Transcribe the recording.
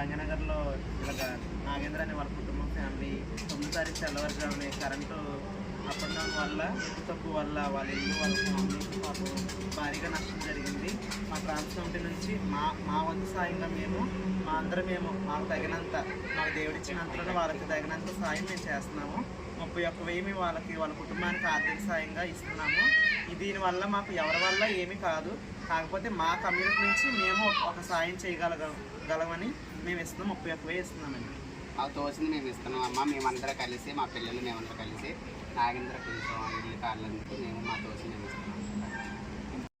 భాగ్యనగర్లో ఇలాగ నాగేంద్ర అనే వాళ్ళ కుటుంబం ఫ్యామిలీ 9వ తారీఖు తెల్లవారుజామున కరెంటు అప్ అండ్ డౌన్ వల్ల హెచ్చు తక్కువ వల్ల వాళ్ళ ఇల్లు వాళ్ళ ఫ్యామిలీకి మాకు భారీగా నష్టం జరిగింది. మా ట్రాన్స్ కమిటీ నుంచి మా వంతు సాయంగా మేము మాకు తగినంత మాకు దేవుడిచ్చినంతలో వాళ్ళకి తగినంత సాయం మేము చేస్తున్నాము. 31,000 వాళ్ళ కుటుంబానికి ఆర్థిక సాయంగా ఇస్తున్నాము. దీనివల్ల మాకు ఎవరి వల్ల ఏమీ కాదు, కాకపోతే మా కమ్యూనిటీ నుంచి మేము ఒక సాయం చేయగలమని మేము ఇస్తున్నాం. 31,000 ఇస్తున్నామండి. మాకు తోచింది మేము ఇస్తున్నాం అమ్మ. మేమందరం కలిసి మా పిల్లలు మేమందరం కలిసి నాగేంద్ర కొంచెం ఇల్లు కాళ్ళందుకు మేము మా తోచింది మేము ఇస్తున్నాం.